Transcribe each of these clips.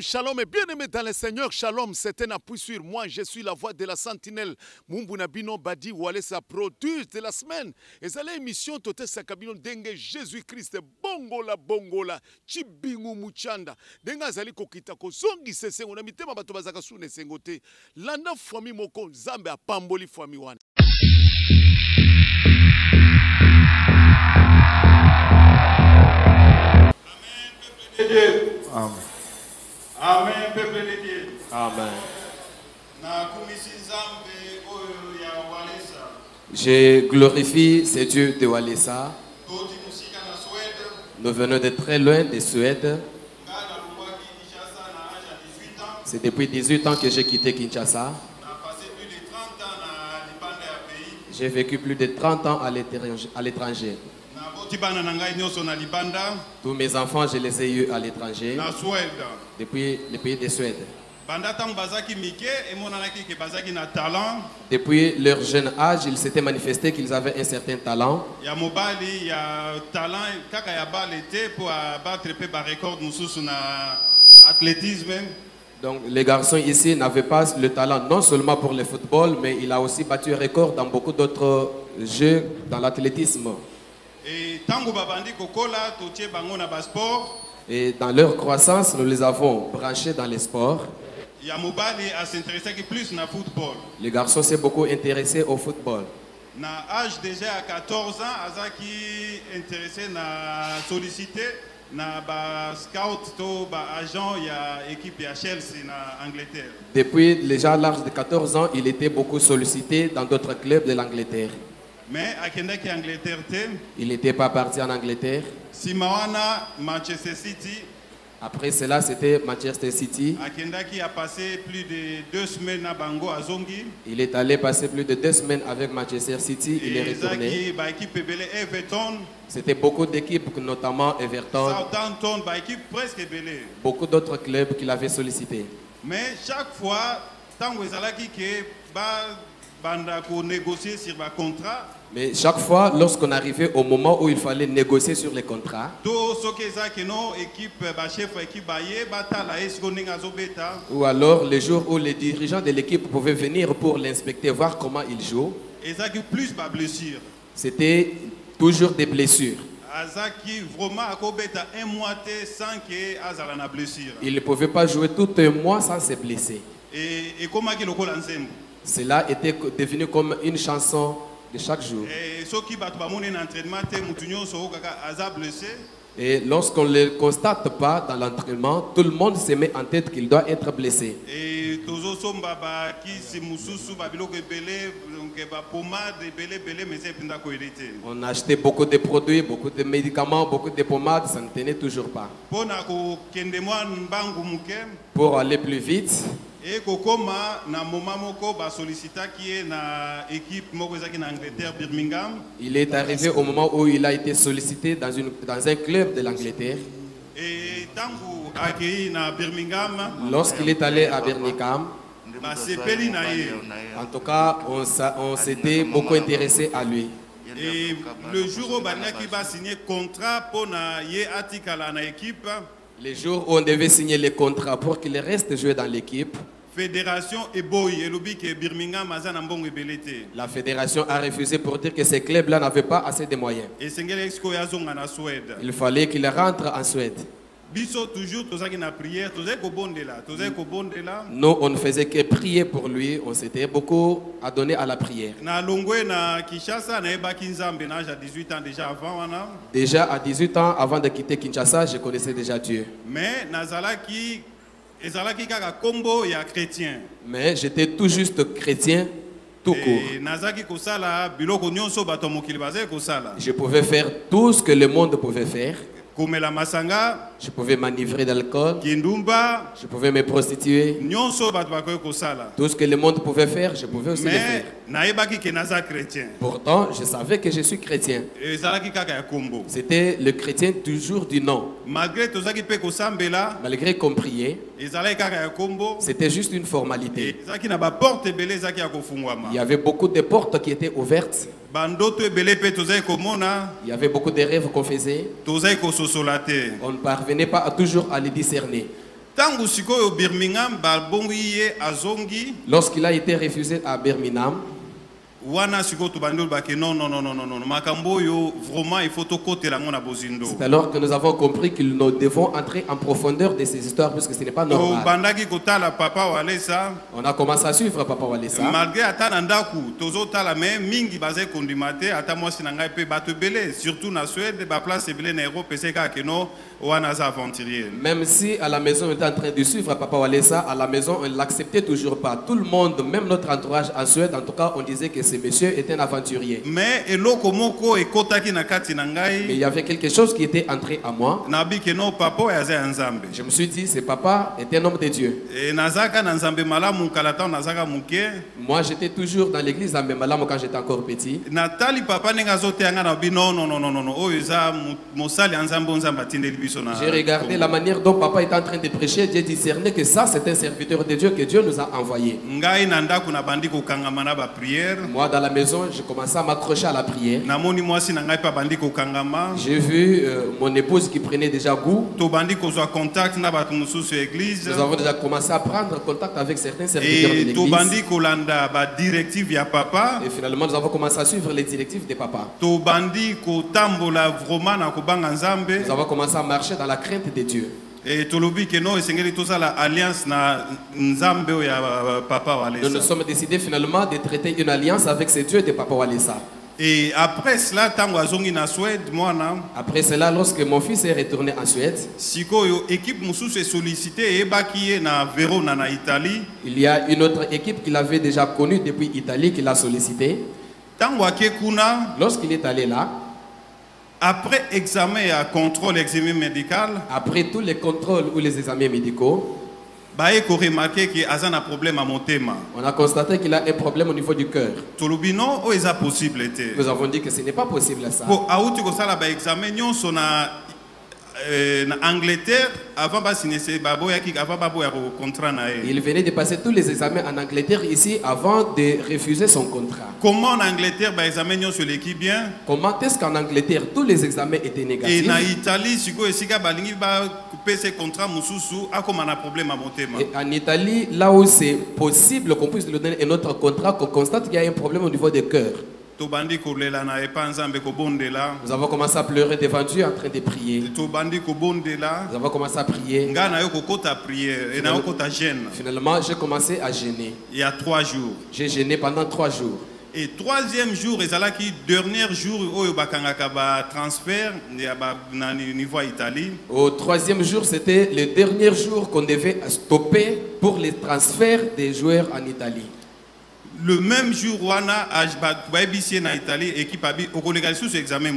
shalom et bien-aimé dans le Seigneur, shalom, c'est un appui sur moi, je suis la voix de la sentinelle. Mumbuna Bino Badi Wale sa produce de la semaine. Et ça l'émission Tote Sakabino Denge Jésus-Christ, bongola, Chibingu Muchanda. Denga Zali Kokita Kosongi Sese, on a mis tema bato bazaka sune sengote. Landa Fami Moko, Zambe a Pamboli Fami Wan. Amen. Amen, peuple de Dieu. Amen. Je glorifie ces dieux de Walesa. Nous venons de très loin de Suède. C'est depuis 18 ans que j'ai quitté Kinshasa. J'ai vécu plus de 30 ans à l'étranger. Tous mes enfants, je les ai eus à l'étranger, depuis le pays de Suède. Depuis leur jeune âge, ils s'étaient manifestés qu'ils avaient un certain talent. Donc les garçons ici n'avaient pas le talent non seulement pour le football, mais il a aussi battu un record dans beaucoup d'autres jeux dans l'athlétisme. Et dans leur croissance, nous les avons branchés dans les sports. Les garçons s'est beaucoup intéressé au football. Na âge déjà à 14 ans, Azaki intéressé na sollicité na ba scout to ba agent ya équipe ya Chelsea na Angleterre. Depuis déjà l'âge de 14 ans, il était beaucoup sollicité dans d'autres clubs de l'Angleterre. Mais à Kendaki Angleterre, il n'était pas parti en Angleterre. Simawana Manchester City. Après cela, c'était Manchester City. Akendaki a passé plus de 2 semaines à Bango à Zongi. Il est allé passer plus de 2 semaines avec Manchester City. Il est retourné. C'était beaucoup d'équipes, notamment Everton. Southampton, équipe presque belé. Beaucoup d'autres clubs qu'il avait sollicités. Mais chaque fois, tango ezalaki ke banda ko négocier sur le contrat. Mais chaque fois, lorsqu'on arrivait au moment où il fallait négocier sur les contrats, ou alors les jours où les dirigeants de l'équipe pouvaient venir pour l'inspecter, voir comment il joue, c'était toujours des blessures. Il ne pouvait pas jouer tout un mois sans se blesser. Cela était devenu comme une chanson de chaque jour. Et lorsqu'on ne le constate pas dans l'entraînement, tout le monde se met en tête qu'il doit être blessé. On a acheté beaucoup de produits, beaucoup de médicaments, beaucoup de pommades, ça ne tenait toujours pas. Pour aller plus vite, il est arrivé au moment où il a été sollicité dans un club de l'Angleterre. Lorsqu'il est allé à Birmingham, en tout cas, on s'était beaucoup intéressé à lui. Et le jour où il va signer contrat pour l'équipe, les jours où on devait signer les contrats pour qu'il reste jouer dans l'équipe, la fédération a refusé pour dire que ces clubs-là n'avaient pas assez de moyens. Il fallait qu'il rentre en Suède. Nous, on ne faisait que prier pour lui. On s'était beaucoup adonné à la prière. Déjà à 18 ans, avant de quitter Kinshasa, je connaissais déjà Dieu. Mais j'étais tout juste chrétien, tout court. Je pouvais faire tout ce que le monde pouvait faire. Je pouvais m'enivrer d'alcool. Je pouvais me prostituer. Tout ce que le monde pouvait faire, je pouvais aussi le faire. Pourtant, je savais que je suis chrétien. C'était le chrétien toujours du nom. Malgré qu'on priait, c'était juste une formalité. Il y avait beaucoup de portes qui étaient ouvertes. Il y avait beaucoup de rêves qu'on faisait. On ne parvenait pas toujours à les discerner. Lorsqu'il a été refusé à Birmingham, c'est alors que nous avons compris que nous devons entrer en profondeur de ces histoires puisque ce n'est pas normal. On a commencé à suivre Papa Walesa. Surtout na Suède, place même si à la maison on était en train de suivre Papa Walesa, à la maison on ne l'acceptait toujours pas. Tout le monde, même notre entourage en Suède, en tout cas, on disait que ce monsieur était un aventurier. Mais il y avait quelque chose qui était entré à moi. Je me suis dit, ce papa est un homme de Dieu. Moi, j'étais toujours dans l'église à Mbemalam quand j'étais encore petit. J'ai regardé la manière dont papa était en train de prêcher. J'ai discerné que ça, c'est un serviteur de Dieu que Dieu nous a envoyé. Moi, dans la maison, je commençais à m'accrocher à la prière. J'ai vu mon épouse qui prenait déjà goût. Nous avons déjà commencé à prendre contact avec certains serviteurs de l'église. Et finalement, nous avons commencé à suivre les directives de papa. Nous avons commencé à marcher dans la crainte de Dieu. Et nous nous sommes décidés finalement de traiter une alliance avec ce Dieu de Papa Walesa. Et après cela, lorsque mon fils est retourné en Suède, il y a une autre équipe qu'il avait déjà connue depuis Italie qui l'a sollicité. Lorsqu'il est allé là, après examen et contrôle, examen médical, après tous les contrôles ou les examens médicaux, on a constaté qu'il a un problème au niveau du cœur. Nous avons dit que ce n'est pas possible ça. Angleterre, il venait de passer tous les examens en Angleterre ici avant de refuser son contrat. Comment en Angleterre, sur l'équipe bien? Comment est-ce qu'en Angleterre tous les examens étaient négatifs? Et en Italie, et en Italie, là où c'est possible qu'on puisse lui donner un autre contrat, qu'on constate qu'il y a un problème au niveau du cœur. Nous avons commencé à pleurer devant Dieu en train de prier. Nous avons commencé à prier. Finalement, j'ai commencé à gêner. Il y a 3 jours. J'ai gêné pendant 3 jours. Et 3e jour, dernier jour, transfert niveau Italie. Au 3e jour, c'était le dernier jour qu'on devait stopper pour les transferts des joueurs en Italie. Le même jour, on a Italie, équipe examen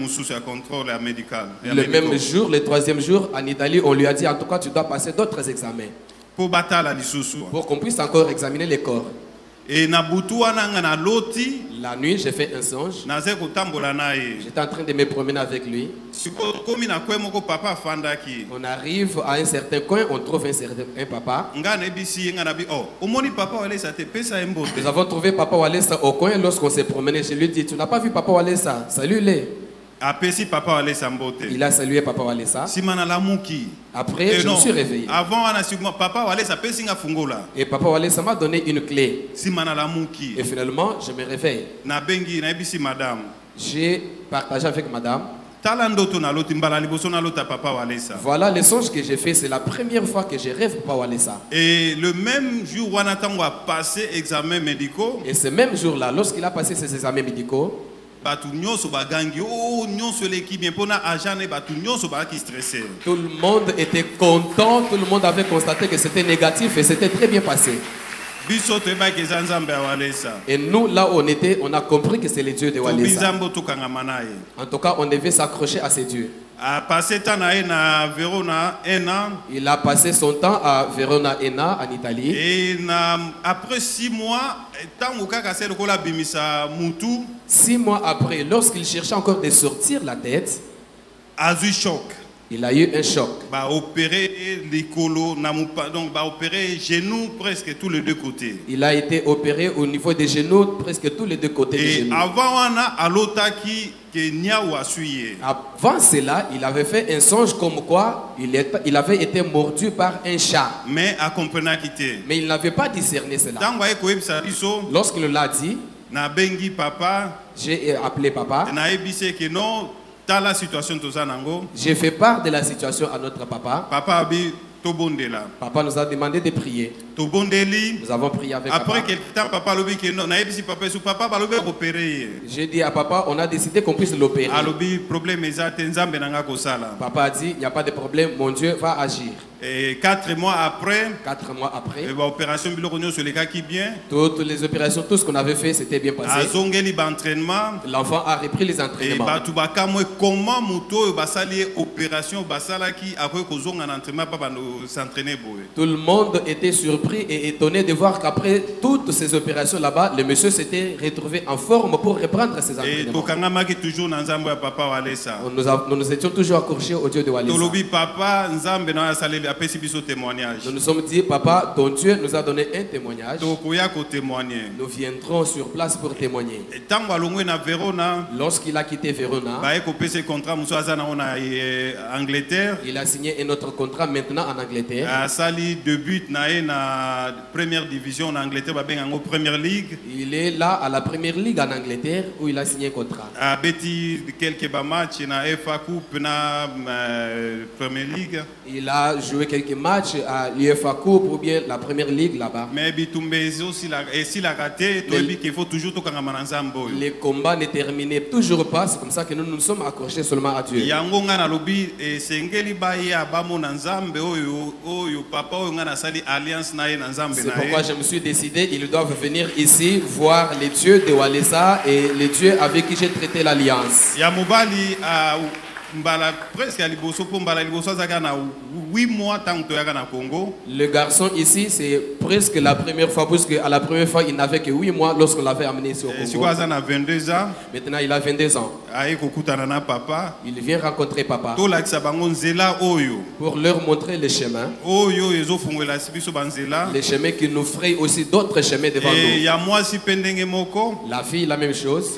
contrôle médical. Le même jour, le 3e jour, en Italie, on lui a dit en tout cas, tu dois passer d'autres examens. Pour qu'on puisse encore examiner les corps. Et la nuit, j'ai fait un songe. J'étais en train de me promener avec lui. On arrive à un certain coin, on trouve un papa. Nous avons trouvé Papa Walesa au coin lorsqu'on s'est promené. Je lui ai dit, tu n'as pas vu Papa Walesa? Salut-les. Il a salué Papa Walesa. Après, je me suis réveillé. Et Papa Walesa m'a donné une clé. Et finalement, je me réveille. J'ai partagé avec madame. Voilà le songe que j'ai fait. C'est la première fois que je rêve Papa Walesa. Et le même jour, on a passé examens médicaux. Et ce même jour-là, lorsqu'il a passé ses examens médicaux, tout le monde était content, tout le monde avait constaté que c'était négatif et c'était très bien passé. Et nous, là où on était, on a compris que c'est le Dieu de Walesa. En tout cas, on devait s'accrocher à ces dieux. Il a passé son temps à Verona Enna en Italie. Et après 6 mois, 6 mois après, lorsqu'il cherchait encore de sortir la tête, choc. Il a eu un choc. Opéré genou presque tous les deux côtés. Il a été opéré au niveau des genoux, presque tous les deux côtés des genoux. Avant cela, il avait fait un songe comme quoi il avait été mordu par un chat. Mais il n'avait pas discerné cela. Lorsqu'il l'a dit, j'ai appelé papa. J'ai fait part de la situation à notre papa. Papa nous a demandé de prier. Nous avons prié avec papa. Après quelque temps, papa a dit que non, papa j'ai dit à papa, on a décidé qu'on puisse l'opérer. Papa a dit, il n'y a pas de problème, mon Dieu va agir. Et 4 mois après, toutes les opérations, tout ce qu'on avait fait, c'était bien passé. L'enfant a repris les entraînements. Tout le monde était surpris et étonné de voir qu'après toutes ces opérations là-bas, le monsieur s'était retrouvé en forme pour reprendre ses entraînements. Nous nous étions toujours accrochés au Dieu de Walesa. Nous nous sommes dit, papa, ton Dieu nous a donné un témoignage. Nous viendrons sur place pour témoigner. Lorsqu'il a quitté Verona, il a signé un autre contrat maintenant en Angleterre. Il est là à la première ligue en Angleterre où il a signé un contrat. Il a joué quelques matchs à l'UEFA Coupe ou bien la première ligue là-bas. Les combats ne terminaient toujours pas, c'est comme ça que nous nous sommes accrochés seulement à Dieu. C'est pourquoi je me suis décidé, ils doivent venir ici voir les dieux de Walesa et les dieux avec qui j'ai traité l'alliance. Le garçon ici, c'est presque la première fois, parce qu'à la première fois, il n'avait que 8 mois lorsqu'on l'avait amené ici au Congo. Maintenant, il a 22 ans. Il vient rencontrer papa pour leur montrer le chemin. Les chemins qui nous fraient aussi d'autres chemins devant nous. La fille, la même chose.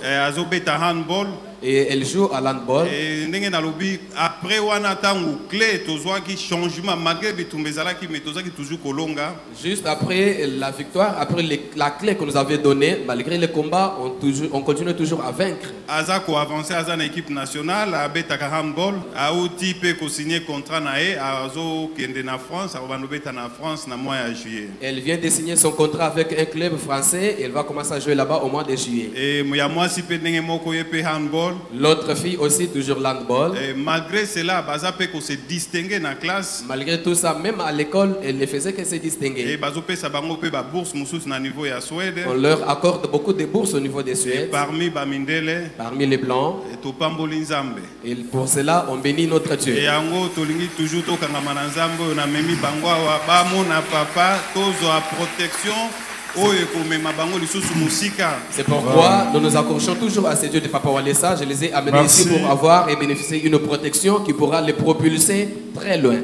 Et elle joue à l'handball. Juste après la victoire, après la clé que nous avait donnée, malgré les combats, on continue toujours à vaincre. Elle vient de signer son contrat avec un club français et elle va commencer à jouer là-bas au mois de juillet. L'autre fille aussi, toujours l'handball. Malgré cela, se distinguer dans la classe. Malgré tout ça, même à l'école, elle ne faisait que se distinguer. On leur accorde beaucoup de bourses au niveau des Suèdes. Parmi les blancs. Et pour cela, on bénit notre Dieu. C'est pourquoi nous nous accrochons toujours à ces dieux de Papa Walesa. Je les ai amenés ici pour avoir et bénéficier d'une protection qui pourra les propulser très loin.